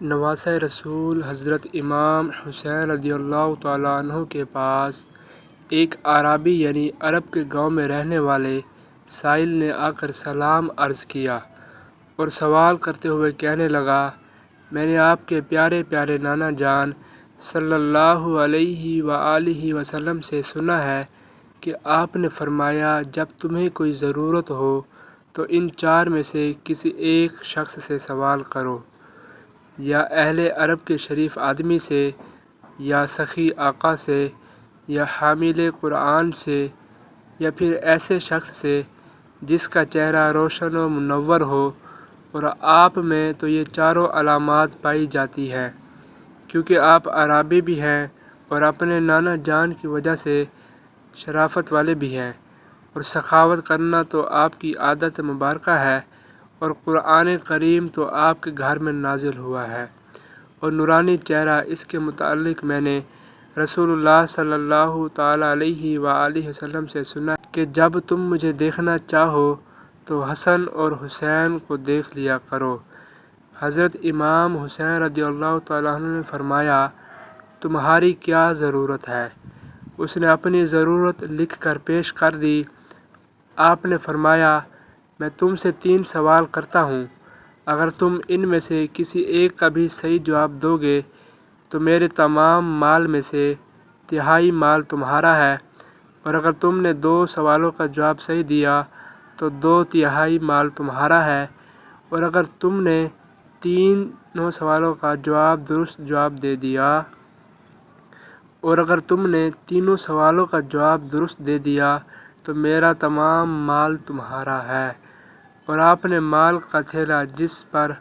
نواسۂ رسول حضرت امام حسین رضی اللہ تعالیٰ عنہ کے پاس ایک اعرابی یعنی عرب کے گاؤں میں رہنے والے سائل نے آ کر سلام عرض کیا اور سوال کرتے ہوئے کہنے لگا، میں نے آپ کے پیارے پیارے نانا جان صلی اللہ علیہ وآلہ وسلم سے سنا ہے کہ آپ نے فرمایا، جب تمہیں کوئی ضرورت ہو تو ان چار میں سے کسی ایک شخص سے سوال کرو، یا اہل عرب کے شریف آدمی سے، یا سخی آقا سے، یا حامل قرآن سے، یا پھر ایسے شخص سے جس کا چہرہ روشن و منور ہو۔ اور آپ میں تو یہ چاروں علامات پائی جاتی ہیں، کیونکہ آپ اعرابی بھی ہیں اور اپنے نانا جان کی وجہ سے شرافت والے بھی ہیں، اور سخاوت کرنا تو آپ کی عادت مبارکہ ہے، اور قرآن کریم تو آپ کے گھر میں نازل ہوا ہے، اور نورانی چہرہ اس کے متعلق میں نے رسول اللہ صلی اللہ تعالیٰ علیہ وآلہ وسلم سے سنا کہ جب تم مجھے دیکھنا چاہو تو حسن اور حسین کو دیکھ لیا کرو۔ حضرت امام حسین رضی اللہ تعالیٰ عنہ نے فرمایا، تمہاری کیا ضرورت ہے؟ اس نے اپنی ضرورت لکھ کر پیش کر دی۔ آپ نے فرمایا، میں تم سے 3 سوال کرتا ہوں، اگر تم ان میں سے کسی ایک کا بھی صحیح جواب دو گے تو میرے تمام مال میں سے تہائی مال تمہارا ہے، اور اگر تم نے 2 سوالوں کا جواب صحیح دیا تو 2 تہائی مال تمہارا ہے، اور اگر تم نے 3 سوالوں کا درست جواب دے دیا اور اگر تم نے 3 سوالوں کا جواب درست دے دیا تو میرا تمام مال تمہارا ہے۔ اور آپ نے مال کا تھیلا، جس پر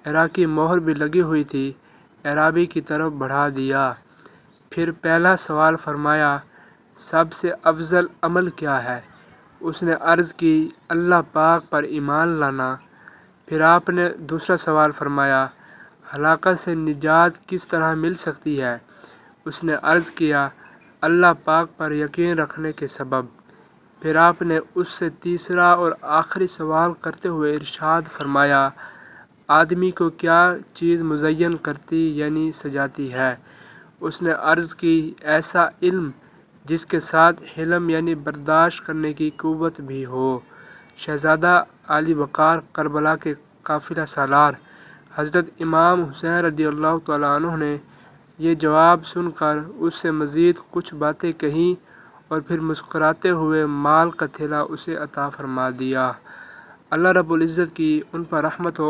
عراقی مہر بھی لگی ہوئی تھی، اعرابی کی طرف بڑھا دیا۔ پھر پہلا سوال فرمایا، سب سے افضل عمل کیا ہے؟ اس نے عرض کی، اللہ پاک پر ایمان لانا۔ پھر آپ نے دوسرا سوال فرمایا، ہلاکت سے نجات کس طرح مل سکتی ہے؟ اس نے عرض کیا، اللہ پاک پر یقین رکھنے کے سبب۔ پھر آپ نے اس سے تیسرا اور آخری سوال کرتے ہوئے ارشاد فرمایا، آدمی کو کیا چیز مزین کرتی یعنی سجاتی ہے؟ اس نے عرض کی، ایسا علم جس کے ساتھ حلم یعنی برداشت کرنے کی قوت بھی ہو۔ شہزادہ عالی وقار کربلا کے قافلہ سالار حضرت امام حسین رضی اللہ تعالیٰ عنہ نے یہ جواب سن کر اس سے مزید کچھ باتیں کہیں اور پھر مسکراتے ہوئے مال کا تھیلا اسے عطا فرما دیا۔ اللہ رب العزت کی ان پر رحمت ہو،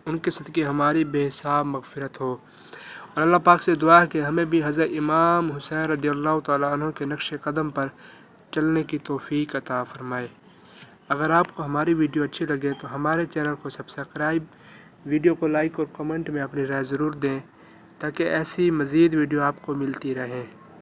ان کے صدقے ہماری بے حساب مغفرت ہو، اور اللہ پاک سے دعا ہے کہ ہمیں بھی حضرت امام حسین رضی اللہ تعالیٰ عنہ کے نقش قدم پر چلنے کی توفیق عطا فرمائے۔ اگر آپ کو ہماری ویڈیو اچھی لگے تو ہمارے چینل کو سبسکرائب، ویڈیو کو لائک اور کمنٹ میں اپنی رائے ضرور دیں تاکہ ایسی مزید ویڈیو آپ کو ملتی رہیں۔